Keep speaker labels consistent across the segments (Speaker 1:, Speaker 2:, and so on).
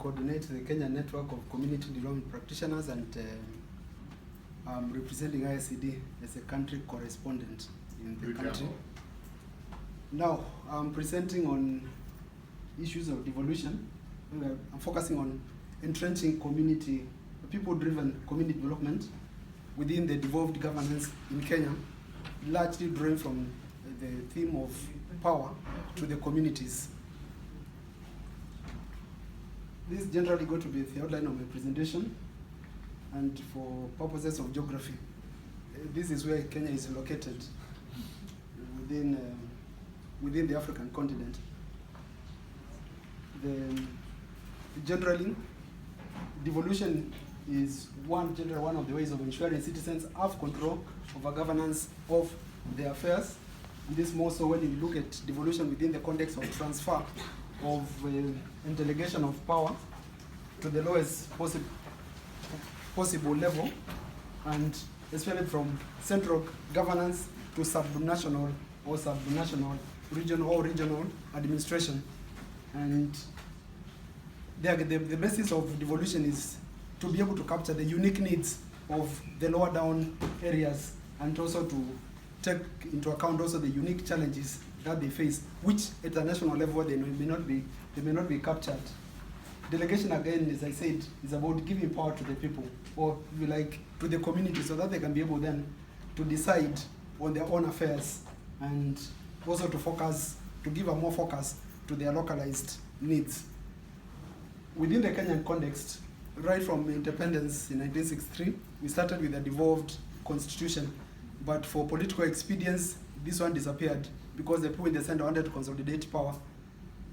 Speaker 1: coordinate the Kenya network of community development practitioners, and I'm representing ISCD as a country correspondent in the country. Now, I'm presenting on issues of devolution. I'm focusing on entrenching community, people-driven community development within the devolved governance in Kenya, largely drawing from the theme of power to the communities. This is generally going to be the outline of my presentation, and for purposes of geography, this is where Kenya is located within the African continent. Generally, devolution is one of the ways of ensuring citizens have control over governance of their affairs. And this more so when you look at devolution within the context of transfer of and delegation of power to the lowest possible level, and especially from central governance to subnational regional administration. And the basis of devolution is to be able to capture the unique needs of the lower down areas, and also to take into account also the unique challenges that they face, which at the national level they may not be captured. Delegation, again, as I said, is about giving power to the people, or if you like, to the community, so that they can be able then to decide on their own affairs, and also to give a more focus to their localized needs. Within the Kenyan context, right from independence in 1963, we started with a devolved constitution, but for political expedience, this one disappeared because the people in the center wanted to consolidate power.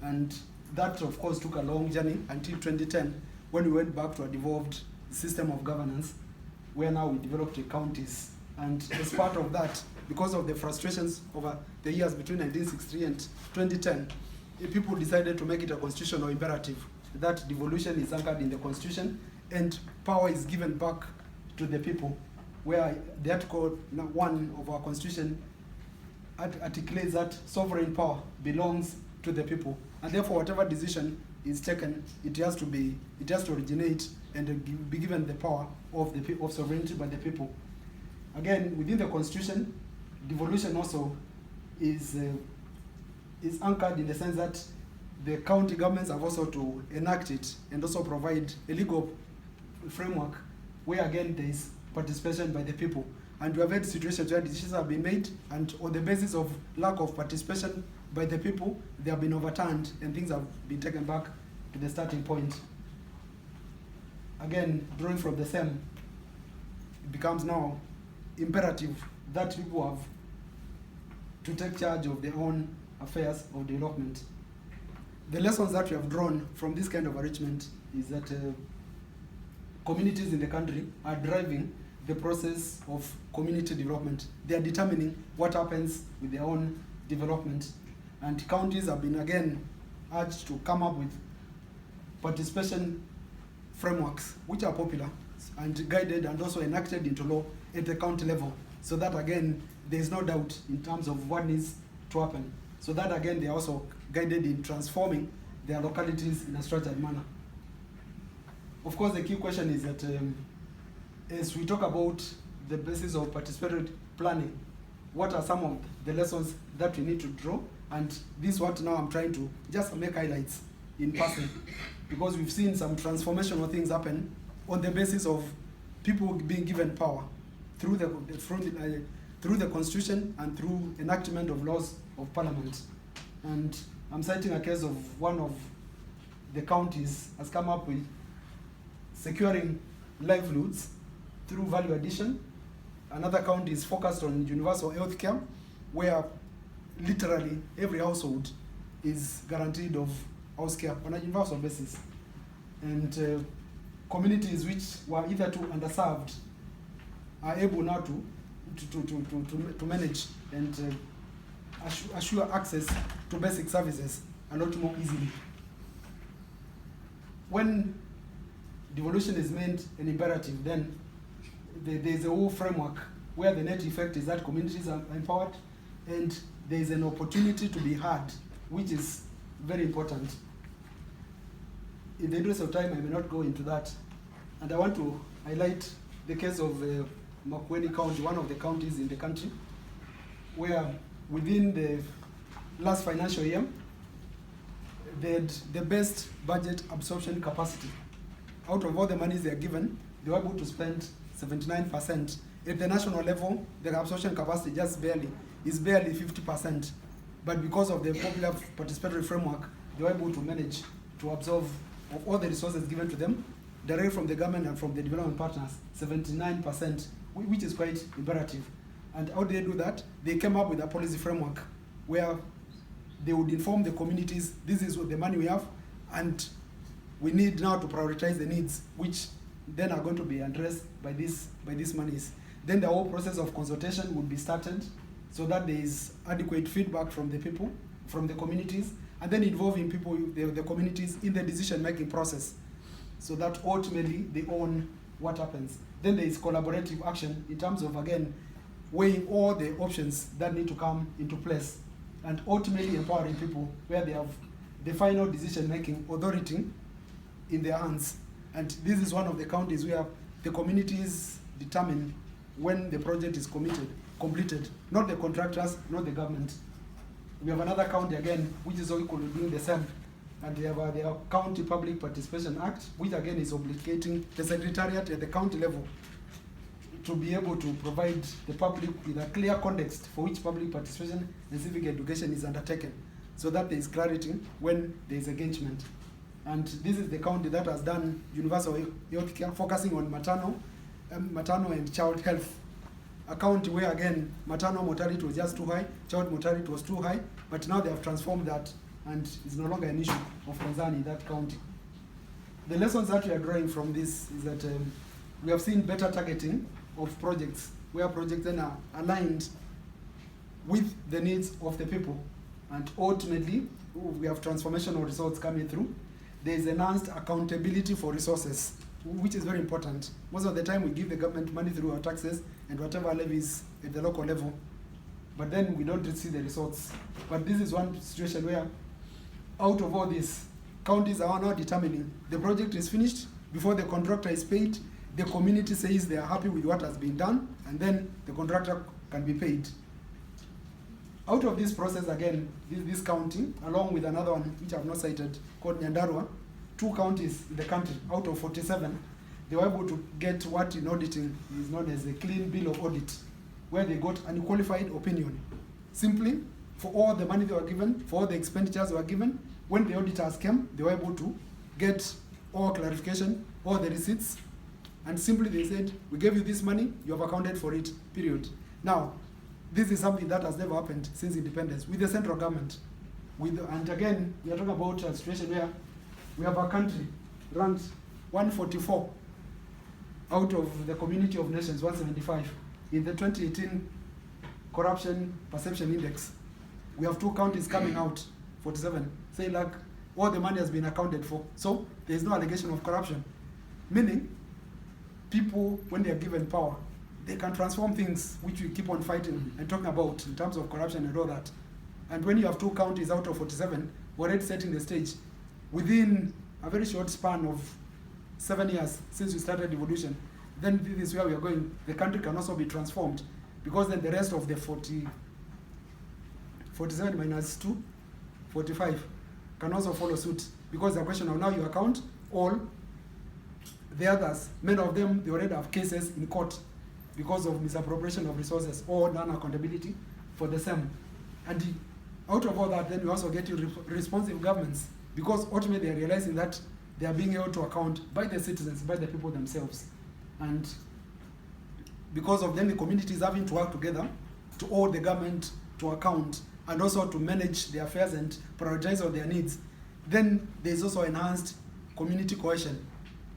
Speaker 1: And that, of course, took a long journey until 2010, when we went back to a devolved system of governance, where now we developed the counties. And as part of that, because of the frustrations over the years between 1963 and 2010, people decided to make it a constitutional imperative that devolution is anchored in the constitution and power is given back to the people, where the Article 1 of our constitution articulates that sovereign power belongs to the people, and therefore whatever decision is taken, it has to originate and be given the power of sovereignty by the people. Again, within the constitution, devolution also is anchored in the sense that the county governments have also to enact it and also provide a legal framework where, again, there is participation by the people. And we have had situations where decisions have been made, and on the basis of lack of participation by the people, they have been overturned and things have been taken back to the starting point. Again, drawing from the same, it becomes now imperative that people have to take charge of their own affairs of development. The lessons that we have drawn from this kind of arrangement is that communities in the country are driving the process of community development. They are determining what happens with their own development. And counties have been, again, urged to come up with participation frameworks, which are popular and guided and also enacted into law at the county level, so that, again, there is no doubt in terms of what needs to happen. So that, again, they are also guided in transforming their localities in a structured manner. Of course, the key question is that as we talk about the basis of participatory planning, what are some of the lessons that we need to draw? And this is what now I'm trying to just make highlights in passing, because we've seen some transformational things happen on the basis of people being given power through the constitution and through enactment of laws of parliament. And I'm citing a case of one of the counties has come up with securing livelihoods through value addition. Another county is focused on universal health care, where literally every household is guaranteed of house care on a universal basis. And communities which were hitherto underserved are able now to manage and assure access to basic services a lot more easily. When devolution is made an imperative, then there's a whole framework where the net effect is that communities are empowered and there is an opportunity to be heard, which is very important. in the interest of time, I may not go into that. And I want to highlight the case of Makueni County, one of the counties in the country, where within the last financial year, they had the best budget absorption capacity. Out of all the monies they are given, they were able to spend 79%. At the national level, the absorption capacity is barely 50%. But because of the popular participatory framework, they were able to manage to absorb of all the resources given to them, direct from the government and from the development partners, 79%, which is quite imperative. And how do they do that? They came up with a policy framework where they would inform the communities, this is what the money we have, and we need now to prioritize the needs, which then are going to be addressed by these monies. Then the whole process of consultation would be started so that there is adequate feedback from the people, from the communities, and then involving people, the communities, in the decision-making process, so that ultimately they own what happens. Then there is collaborative action in terms of, again, weighing all the options that need to come into place, and ultimately empowering people where they have the final decision-making authority in their hands. And this is one of the counties where the communities determine when the project is completed, not the contractors, not the government. We have another county again, which is also doing the same. And they have the County Public Participation Act, which again is obligating the Secretariat at the county level to be able to provide the public with a clear context for which public participation and civic education is undertaken, so that there is clarity when there is engagement. And this is the county that has done universal health care, focusing on maternal and child health. A county where, again, maternal mortality was just too high, child mortality was too high, but now they have transformed that, and it's no longer an issue of concern in that county. The lessons that we are drawing from this is that we have seen better targeting of projects, where projects then are aligned with the needs of the people. And ultimately, we have transformational results coming through. There is enhanced accountability for resources, which is very important. Most of the time we give the government money through our taxes and whatever levies at the local level, but then we don't see the results. But this is one situation where, out of all this, counties are now determining the project is finished before the contractor is paid, the community says they are happy with what has been done, and then the contractor can be paid. Out of this process, again, this county, along with another one which I have not cited, called Nyandarua, 2 counties in the country out of 47, they were able to get what in auditing is known as a clean bill of audit, where they got an unqualified opinion. Simply, for all the money they were given, for all the expenditures they were given, when the auditors came, they were able to get all clarification, all the receipts, and simply they said, we gave you this money, you have accounted for it, period. Now, this is something that has never happened since independence with the central government. And again, we are talking about a situation where we have a country ranked 144 out of the community of nations, 175, in the 2018 Corruption Perception Index. We have 2 counties coming out, 47, saying like all the money has been accounted for. So there is no allegation of corruption. Meaning, people, when they are given power, they can transform things, which we keep on fighting and talking about in terms of corruption and all that. And when you have 2 counties out of 47 already setting the stage, within a very short span of 7 years since we started devolution, then this is where we are going. The country can also be transformed, because then the rest of the 47 minus 2, 45, can also follow suit, because the question of now you account all the others. Many of them, they already have cases in court because of misappropriation of resources or non-accountability for the same. And out of all that, then we also get responsive governments, because ultimately they are realizing that they are being held to account by the citizens, by the people themselves. And because of them, the communities having to work together to hold the government to account, and also to manage their affairs and prioritize on their needs. Then there's also enhanced community cohesion.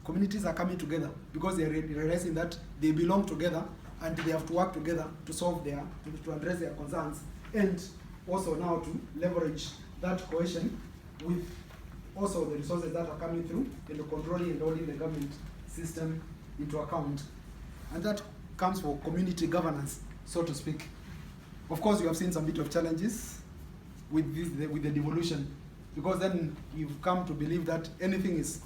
Speaker 1: Communities are coming together because they are realizing that they belong together and they have to work together to solve to address their concerns, and also now to leverage that cohesion with also the resources that are coming through and the controlling and holding the government system into account. And that comes for community governance, so to speak. Of course, you have seen some bit of challenges with the devolution, because then you've come to believe that anything is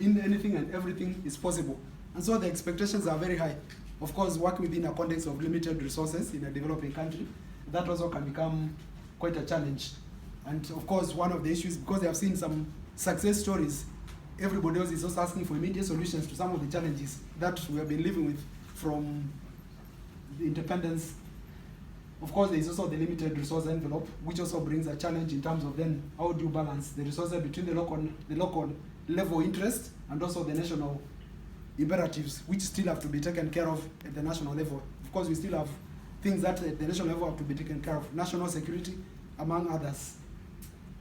Speaker 1: in anything and everything is possible. And so the expectations are very high. Of course, working within a context of limited resources in a developing country, that also can become quite a challenge. And of course, one of the issues, because they have seen some success stories, everybody else is also asking for immediate solutions to some of the challenges that we have been living with from the independence. Of course, there is also the limited resource envelope, which also brings a challenge in terms of then how do you balance the resources between the local level interest and also the national imperatives, which still have to be taken care of at the national level. Of course, we still have things that at the national level have to be taken care of, national security, among others.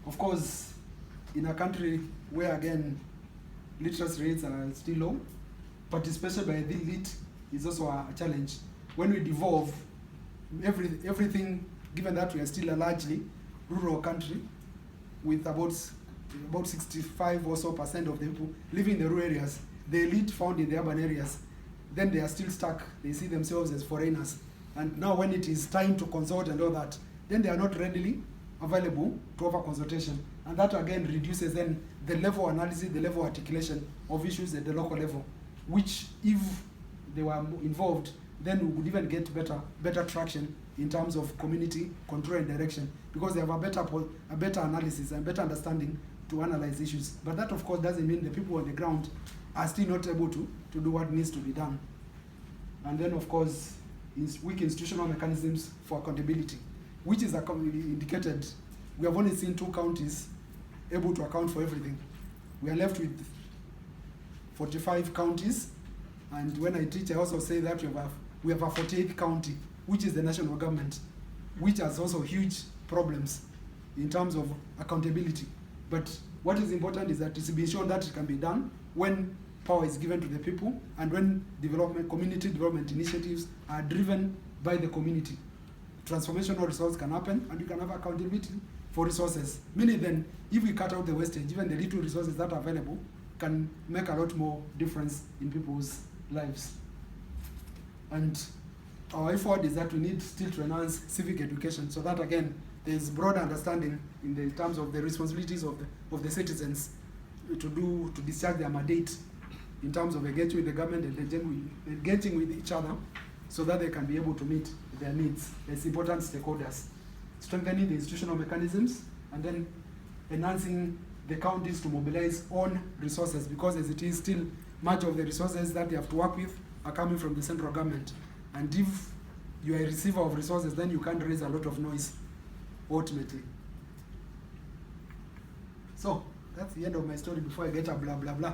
Speaker 1: Of course, in a country where, again, literacy rates are still low, participation by the elite is also a challenge. When we devolve, everything, given that we are still a largely rural country, with about 65% or so of the people living in the rural areas, the elite found in the urban areas, then they are still stuck. They see themselves as foreigners. And now when it is time to consult and all that, then they are not readily available to offer consultation. And that again reduces then the level of analysis, the level of articulation of issues at the local level, which if they were involved, then we would even get better traction in terms of community control and direction, because they have a better analysis and better understanding to analyze issues. But that, of course, doesn't mean the people on the ground are still not able to do what needs to be done. And then, of course, weak institutional mechanisms for accountability, which is indicated. We have only seen 2 counties able to account for everything. We are left with 45 counties, and when I teach, I also say that we have a 48th county, which is the national government, which has also huge problems in terms of accountability. But what is important is that it's been shown that it can be done when power is given to the people and when community development initiatives are driven by the community. Transformational results can happen, and you can have accountability for resources. Meaning then, if we cut out the wastage, even the little resources that are available can make a lot more difference in people's lives. And our way forward is that we need still to enhance civic education, so that again, there is broader understanding in the terms of the responsibilities of the citizens to discharge their mandate in terms of engaging with the government and engaging with each other, so that they can be able to meet their needs as important stakeholders. Strengthening the institutional mechanisms, and then enhancing the counties to mobilize own resources, because as it is still, much of the resources that they have to work with are coming from the central government. And if you are a receiver of resources, then you can't raise a lot of noise, ultimately. So, that's the end of my story before I get a blah, blah, blah.